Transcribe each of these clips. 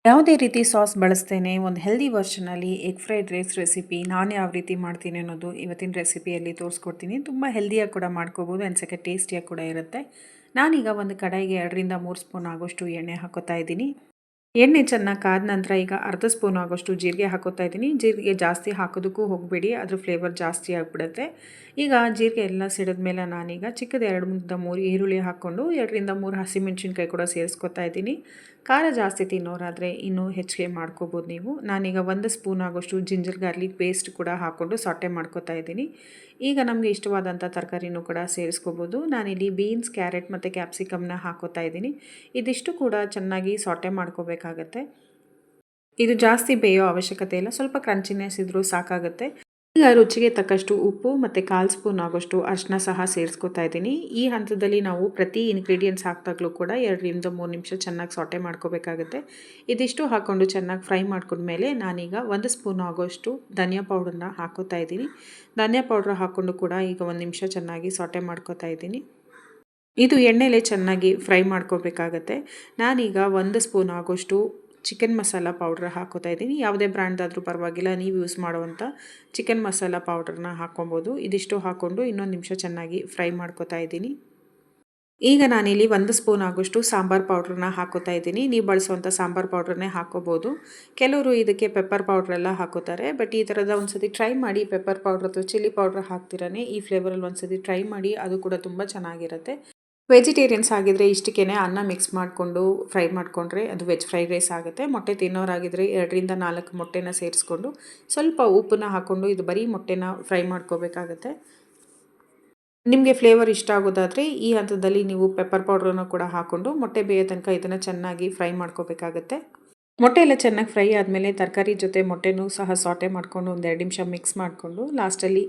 ಯಾವುದೇ ರೀತಿ ಸಾಸ್ ಬಳಸ್ತೇನೆ ಒಂದು ಹೆಲ್ದಿ ವರ್ಷನಲ್ಲಿ ಎಗ್ ಫ್ರೈಡ್ ರೈಸ್ ರೆಸಿಪಿ ನಾನು ಯಾವ ರೀತಿ ಮಾಡ್ತೀನಿ ಅನ್ನೋದು ಇವತ್ತಿನ ರೆಸಿಪಿಯಲ್ಲಿ ತೋರಿಸ್ಕೊಡ್ತೀನಿ. ತುಂಬ ಹೆಲ್ದಿಯಾಗಿ ಕೂಡ ಮಾಡ್ಕೋಬೋದು ಆ್ಯಂಡ್ ಸೆಕೆ ಟೇಸ್ಟಿಯಾಗಿ ಕೂಡ ಇರುತ್ತೆ. ನಾನೀಗ ಒಂದು ಕಡಾಯಿಗೆ 2ರಿಂದ 3 ಸ್ಪೂನ್ ಆಗೋಷ್ಟು ಎಣ್ಣೆ ಹಾಕೋತಾ ಇದ್ದೀನಿ. ಎಣ್ಣೆ ಚೆನ್ನಾಗಿ ಕಾದ ನಂತರ ಈಗ ಅರ್ಧ ಸ್ಪೂನ್ ಆಗೋಷ್ಟು ಜೀರಿಗೆ ಹಾಕೋತಾ ಇದ್ದೀನಿ. ಜೀರಿಗೆ ಜಾಸ್ತಿ ಹಾಕೋದಕ್ಕೂ ಹೋಗಬೇಡಿ, ಅದ್ರ ಫ್ಲೇವರ್ ಜಾಸ್ತಿ ಆಗಿಬಿಡುತ್ತೆ. ಈಗ ಜೀರಿಗೆ ಎಲ್ಲ ಸಿಡಿದ ಮೇಲೆ ನಾನೀಗ ಚಿಕ್ಕದು 2-3 ಈರುಳ್ಳಿ ಹಾಕ್ಕೊಂಡು 2-3 ಹಸಿಮೆಣ್ಸಿನ್ಕಾಯಿ ಕೂಡ ಸೇರಿಸ್ಕೊತಾ ಇದ್ದೀನಿ. ಖಾರ ಜಾಸ್ತಿ ತಿನ್ನೋರಾದರೆ ಇನ್ನೂ ಹೆಚ್ಚಿಗೆ ಮಾಡ್ಕೋಬೋದು ನೀವು. ನಾನೀಗ 1 ಸ್ಪೂನ್ ಆಗೋಷ್ಟು ಜಿಂಜರ್ ಗಾರ್ಲಿಕ್ ಪೇಸ್ಟ್ ಕೂಡ ಹಾಕ್ಕೊಂಡು ಸಾಟೆ ಮಾಡ್ಕೋತಾ ಇದ್ದೀನಿ. ಈಗ ನಮಗೆ ಇಷ್ಟವಾದಂಥ ತರಕಾರಿನೂ ಕೂಡ ಸೇರಿಸ್ಕೋಬೋದು. ನಾನಿಲ್ಲಿ ಬೀನ್ಸ್, ಕ್ಯಾರೆಟ್ ಮತ್ತು ಕ್ಯಾಪ್ಸಿಕಮ್ನ ಹಾಕೋತಾ ಇದ್ದೀನಿ. ಇದಿಷ್ಟು ಕೂಡ ಚೆನ್ನಾಗಿ ಸಾಟೆ ಮಾಡ್ಕೋಬೇಕಾಗತ್ತೆ. ಇದು ಜಾಸ್ತಿ ಬೇಯೋ ಅವಶ್ಯಕತೆ ಇಲ್ಲ, ಸ್ವಲ್ಪ ಕ್ರಂಚಿನೆಸ್ ಇದ್ರೂ ಸಾಕಾಗುತ್ತೆ. ಈಗ ರುಚಿಗೆ ತಕ್ಕಷ್ಟು ಉಪ್ಪು ಮತ್ತು 1/4 ಸ್ಪೂನ್ ಆಗೋಷ್ಟು ಅರಿಶಿನ ಸಹ ಸೇರಿಸ್ಕೊತಾ ಇದ್ದೀನಿ. ಈ ಹಂತದಲ್ಲಿ ನಾವು ಪ್ರತಿ ಇಂಗ್ರೀಡಿಯೆಂಟ್ಸ್ ಹಾಕಿದಾಗಲೂ ಕೂಡ 2-3 ನಿಮಿಷ ಚೆನ್ನಾಗಿ ಸಾಟೆ ಮಾಡ್ಕೋಬೇಕಾಗುತ್ತೆ. ಇದಿಷ್ಟು ಹಾಕ್ಕೊಂಡು ಚೆನ್ನಾಗಿ ಫ್ರೈ ಮಾಡ್ಕೊಂಡ್ಮೇಲೆ ನಾನೀಗ 1 ಸ್ಪೂನ್ ಆಗೋಷ್ಟು ಧನಿಯಾ ಪೌಡರ್ನ ಹಾಕೋತಾ ಇದ್ದೀನಿ. ಧನಿಯಾ ಪೌಡ್ರ್ ಹಾಕ್ಕೊಂಡು ಕೂಡ ಈಗ 1 ನಿಮಿಷ ಚೆನ್ನಾಗಿ ಸಾಟೆ ಮಾಡ್ಕೋತಾ ಇದ್ದೀನಿ. ಇದು ಎಣ್ಣೆಲೆ ಚೆನ್ನಾಗಿ ಫ್ರೈ ಮಾಡ್ಕೋಬೇಕಾಗತ್ತೆ. ನಾನೀಗ 1 ಸ್ಪೂನ್ ಆಗೋಷ್ಟು ಚಿಕನ್ ಮಸಾಲ ಪೌಡ್ರ್ ಹಾಕೋತಾ ಇದ್ದೀನಿ. ಯಾವುದೇ ಬ್ರ್ಯಾಂಡ್ದಾದರೂ ಪರವಾಗಿಲ್ಲ, ನೀವು ಯೂಸ್ ಮಾಡುವಂಥ ಚಿಕನ್ ಮಸಾಲ ಪೌಡ್ರನ್ನ ಹಾಕ್ಕೊಬೋದು. ಇದಿಷ್ಟು ಹಾಕ್ಕೊಂಡು ಇನ್ನೊಂದು ನಿಮಿಷ ಚೆನ್ನಾಗಿ ಫ್ರೈ ಮಾಡ್ಕೋತಾ ಇದ್ದೀನಿ. ಈಗ ನಾನಿಲ್ಲಿ 1 ಸ್ಪೂನ್ ಆಗೋಷ್ಟು ಸಾಂಬಾರು ಪೌಡ್ರನ್ನ ಹಾಕೋತಾ ಇದ್ದೀನಿ. ನೀವು ಬಳಸುವಂಥ ಸಾಂಬಾರು ಪೌಡ್ರನ್ನೇ ಹಾಕ್ಕೋಬೋದು. ಕೆಲವರು ಇದಕ್ಕೆ ಪೆಪ್ಪರ್ ಪೌಡ್ರೆಲ್ಲ ಹಾಕೋತಾರೆ. ಬಟ್ ಈ ಥರದ ಒಂದು ಸತಿ ಟ್ರೈ ಮಾಡಿ. ಪೆಪ್ಪರ್ ಪೌಡ್ರ್ ಅಥವಾ ಚಿಲ್ಲಿ ಪೌಡ್ರ್ ಹಾಕ್ತಿರಾನೆ ಈ ಫ್ಲೇವರಲ್ಲಿ ಒಂದು ಸತಿ ಟ್ರೈ ಮಾಡಿ, ಅದು ಕೂಡ ತುಂಬ ಚೆನ್ನಾಗಿರುತ್ತೆ. ವೆಜಿಟೇರಿಯನ್ಸ್ ಆಗಿದ್ದರೆ ಇಷ್ಟಕ್ಕೇ ಅನ್ನ ಮಿಕ್ಸ್ ಮಾಡಿಕೊಂಡು ಫ್ರೈ ಮಾಡಿಕೊಂಡ್ರೆ ಅದು ವೆಜ್ ಫ್ರೈಡ್ ರೈಸ್ ಆಗುತ್ತೆ. ಮೊಟ್ಟೆ ತಿನ್ನೋರಾಗಿದ್ದರೆ 2-4 ಮೊಟ್ಟೆನ ಸೇರಿಸ್ಕೊಂಡು ಸ್ವಲ್ಪ ಉಪ್ಪನ್ನ ಹಾಕ್ಕೊಂಡು ಇದು ಬರೀ ಮೊಟ್ಟೆನ ಫ್ರೈ ಮಾಡ್ಕೋಬೇಕಾಗತ್ತೆ. ನಿಮಗೆ ಫ್ಲೇವರ್ ಇಷ್ಟ ಆಗೋದಾದರೆ ಈ ಹಂತದಲ್ಲಿ ನೀವು ಪೆಪ್ಪರ್ ಪೌಡ್ರನ್ನು ಕೂಡ ಹಾಕ್ಕೊಂಡು ಮೊಟ್ಟೆ ಬೇಯೋ ತನಕ ಇದನ್ನು ಚೆನ್ನಾಗಿ ಫ್ರೈ ಮಾಡ್ಕೋಬೇಕಾಗತ್ತೆ. ಮೊಟ್ಟೆ ಎಲ್ಲ ಚೆನ್ನಾಗಿ ಫ್ರೈ ಆದಮೇಲೆ ತರಕಾರಿ ಜೊತೆ ಮೊಟ್ಟೆನೂ ಸಹ ಸಾಟೆ ಮಾಡಿಕೊಂಡು ಒಂದು 2 ನಿಮಿಷ ಮಿಕ್ಸ್ ಮಾಡಿಕೊಂಡು ಲಾಸ್ಟಲ್ಲಿ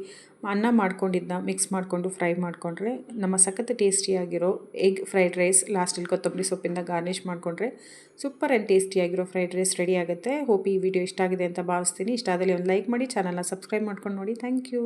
ಅನ್ನ ಮಾಡ್ಕೊಂಡಿದ್ದನ್ನ ಮಿಕ್ಸ್ ಮಾಡಿಕೊಂಡು ಫ್ರೈ ಮಾಡಿಕೊಂಡ್ರೆ ನಮ್ಮ ಸಖತ್ ಟೇಸ್ಟಿಯಾಗಿರೋ ಎಗ್ ಫ್ರೈಡ್ ರೈಸ್ ಲಾಸ್ಟಲ್ಲಿ ಕೊತ್ತಂಬರಿ ಸೊಪ್ಪಿಂದ ಗಾರ್ನಿಷ್ ಮಾಡಿಕೊಂಡ್ರೆ ಸೂಪರ್ ಆ್ಯಂಡ್ ಟೇಸ್ಟಿಯಾಗಿರೋ ಫ್ರೈಡ್ ರೈಸ್ ರೆಡಿ ಆಗುತ್ತೆ. ಹೋಪ್ ಈ ವಿಡಿಯೋ ಇಷ್ಟ ಆಗಿದೆ ಅಂತ ಭಾವಿಸ್ತೀನಿ. ಇಷ್ಟ ಆದಲ್ಲಿ ಒಂದು ಲೈಕ್ ಮಾಡಿ, ಚಾನಲ್ನ ಸಬ್ಸ್ಕ್ರೈಬ್ ಮಾಡ್ಕೊಂಡು ನೋಡಿ. Thank you.